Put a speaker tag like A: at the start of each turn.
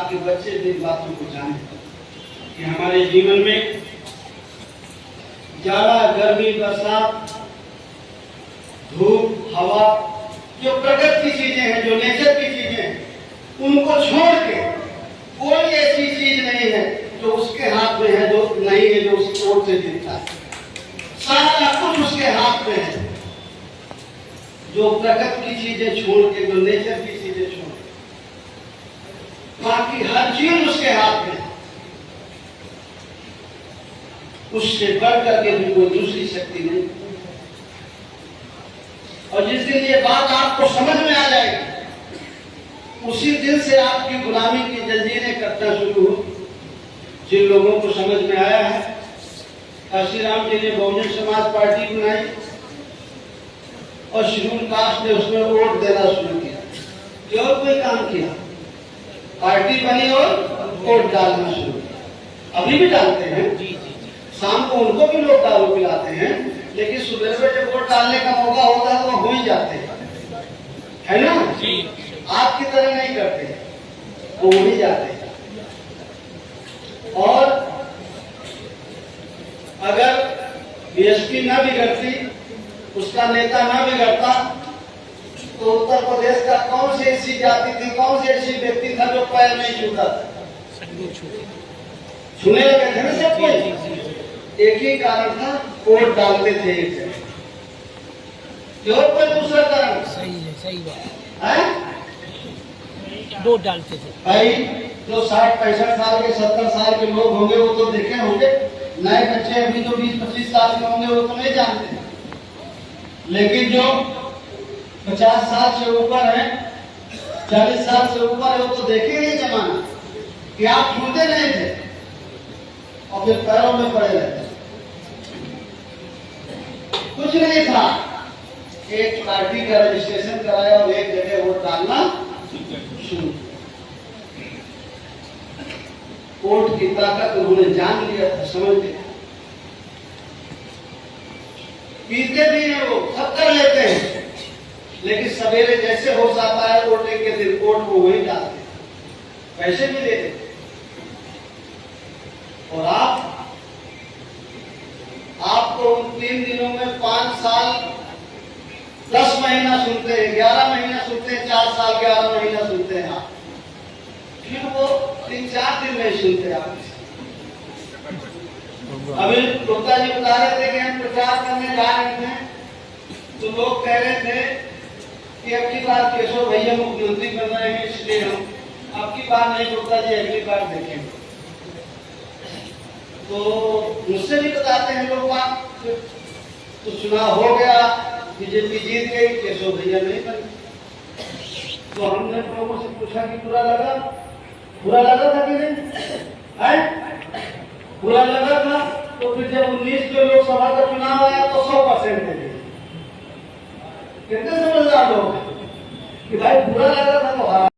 A: आपके बच्चे भी इन बातों को जाने कि हमारे जीवन में जाड़ा, गर्मी, बरसात, धूप, हवा, जो प्रकृति की चीजें हैं, जो नेचर की चीजें हैं, उनको छोड़ के कोई ऐसी चीज नहीं है जो उसके हाथ में है, जो नहीं है, जो उसकी ओर से दिखता है। सारा कुछ उसके हाथ में है। जो प्रकृति की चीजें छोड़ के, जो नेचर की चीजें छोड़ के, बाकी हर चीज उसके हाथ में है। उससे बढ़ करके भी कोई दूसरी शक्ति नहीं। और जिस दिन ये बात आपको समझ में आ जाएगी, उसी दिन से आपकी गुलामी की जंजीरें कटना शुरू हो। जिन लोगों को समझ में आया है, काशी राम जी ने बहुजन समाज पार्टी बनाई और शेड्यूल कास्ट ने उसमें वोट देना शुरू किया। जो कोई काम किया, पार्टी बनी और वोट डालना शुरू किया। अभी भी डालते हैं, शाम को उनको भी लोग दारू पिलाते हैं, लेकिन सुबह में जब वोट डालने का मौका होता है तो हो ही जाते हैं, है ना? आपकी तरह नहीं करते, वो हो ही जाते हैं। और अगर बीएसपी न बिगड़ती, उसका नेता न बिगड़ता, तो उत्तर प्रदेश का कौन सी ऐसी जाति थी, कौन सी ऐसी व्यक्ति था जो पैर नहीं छूता था? छूने लगे थे ना सब कोई। एक ही कारण था, वोट डालते थे एक जगह, और कोई दूसरा कारण।
B: सही है, सही बात
A: है।
B: वोट डालते थे
A: भाई, जो 60-65 साल के, 70 साल के लोग होंगे वो तो देखे होंगे। नए बच्चे अभी जो 20-25 साल के होंगे वो तो नहीं जानते, लेकिन जो 50 साल से ऊपर है, 40 साल से ऊपर है, वो तो देखे नहीं जमाना कि आप छूते नहीं थे और फिर पैरों में पड़े रहते। कुछ नहीं था, एक पार्टी का रजिस्ट्रेशन कराया और एक जगह वोट डालना शुरू। वोट की ताकत उन्होंने जान लिया था, समझ लिया। पीते भी हैं वो, सब कर लेते हैं, लेकिन सवेरे जैसे होश आता है वोटिंग के दिन वोट को वही डालते, पैसे भी दे देते। और आपको उन 3 दिनों में 5 साल 10 महीना सुनते हैं, 11 महीना सुनते हैं, 4 साल 11 महीना सुनते हैं आप, फिर वो 3-4 दिन नहीं सुनते आप। अभी गुप्ता जी बता रहे थे कि हम प्रचार करने जा रहे थे, तो लोग कह रहे थे कि अब की बार केशव भैया मुख्यमंत्री बन रहे हैं, इसलिए हम अब की बार नहीं, गुप्ता जी अगली बार देखेंगे। तो मुझसे भी बताते हैं लोग बात, तो चुनाव हो गया, बीजेपी जीत गई, केशव भैया नहीं बने। तो हमने लोगों से पूछा कि बुरा लगा था कि नहीं? बुरा लगा था। तो फिर जब 19 के लोकसभा का चुनाव आया तो 100% थे। कितने समझदार लोग कि भाई बुरा लगा था